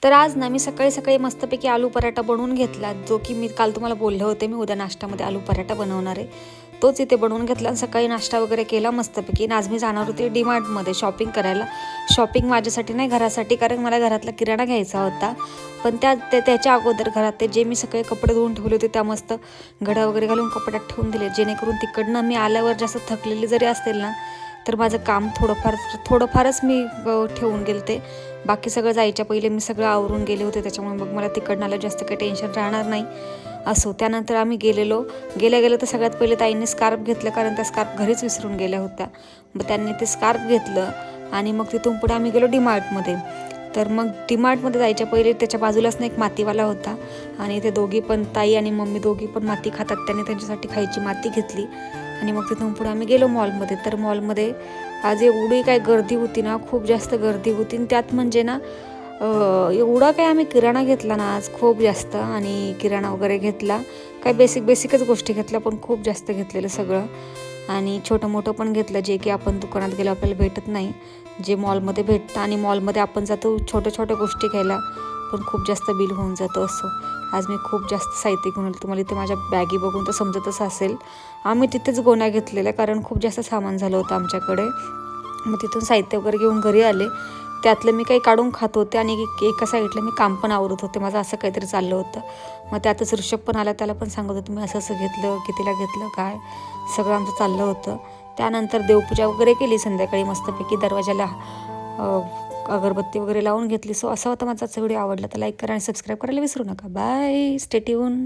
तर आज ना मी सकाळी सकाळी मस्तपैकी आलू पराठा बनवून घेतला, जो की मी काल तुम्हाला बोलले होते मी उद्या नाश्त्यामध्ये आलू पराठा बनवणार आहे. तोच इथे बनवून घेतला आणि सकाळी नाश्ता वगैरे केला मस्तपैकी. आज मी जाणार होते डीमार्टमध्ये शॉपिंग करायला. शॉपिंग माझ्यासाठी नाही, घरासाठी, कारण मला घरातला किराणा घ्यायचा होता. पण त्याच्या अगोदर घरात ते जे मी सगळे कपडे धुवून ठेवले होते त्या मस्त घड्या वगैरे घालून कपड्यात ठेवून दिले, जेणेकरून तिकडनं मी आल्यावर जास्त थकलेली जरी असेल ना तर माझं काम थोडंफारच मी ठेवून गेले ते. बाकी सगळं जायच्या पहिले मी सगळं आवरून गेले होते, त्याच्यामुळे मग मला तिकडनं आलं जास्त काही टेन्शन राहणार नाही. असो, त्यानंतर आम्ही गेल्या तर सगळ्यात पहिले ताईंनी स्कार्फ घेतलं, कारण त्या स्कार्फ घरीच विसरून गेल्या होत्या. मग त्यांनी ते स्कार्फ घेतलं आणि मग तिथून पुढे आम्ही गेलो डीमार्टमध्ये. तर मग डीमार्टमध्ये जायच्या पहिले त्याच्या बाजूलाच ना एक मातीवाला होता आणि ते दोघी पण, ताई आणि मम्मी दोघी पण माती खातात, त्यांनी त्यांच्यासाठी खायची माती घेतली आणि मग तिथून पुढे आम्ही गेलो मॉलमध्ये. तर मॉलमध्ये आज एवढी काय गर्दी होती ना, खूप जास्त गर्दी होती. आणि त्यात म्हणजे ना एवढा काय आम्ही किराणा घेतला ना आज, खूप जास्त. आणि किराणा वगैरे घेतला, काय बेसिकच गोष्टी घेतल्या, पण खूप जास्त घेतलेलं सगळं. आणि छोटं मोठं पण घेतलं, जे की आपण दुकानात गेलो आपल्याला भेटत नाही, जे मॉलमध्ये भेटतं. आणि मॉलमध्ये आपण जातो छोट्या गोष्टी घ्यायला, पण खूप जास्त बिल होऊन जातं. असं आज मी खूप जास्त साहित्य घेऊन आले. तुम्हाला इथे माझ्या बॅगी बघून तर समजतच असेल, आम्ही तिथेच गोण्या घेतलेल्या, कारण खूप जास्त सामान झालं होतं आमच्याकडे. मग तिथून साहित्य वगैरे घेऊन घरी आले. त्यातलं मी काही काढून खात होते आणि एका साईडला मी काम पण आवरत होते, माझं असं काहीतरी चाललं होतं. मग त्यातच ऋषभ पण आला, त्याला पण सांगत होते मी असं घेतलं, कितीला घेतलं, काय सगळं आमचं चाललं होतं. त्यानंतर देवपूजा वगैरे केली संध्याकाळी मस्तपैकी, दरवाजाला अगरबत्ती वगैरे लावून घेतली. सो असा होता माझा व्हिडिओ. आवडला तर लाईक करा आणि सबस्क्राईब करायला विसरू नका. Bye, stay tune.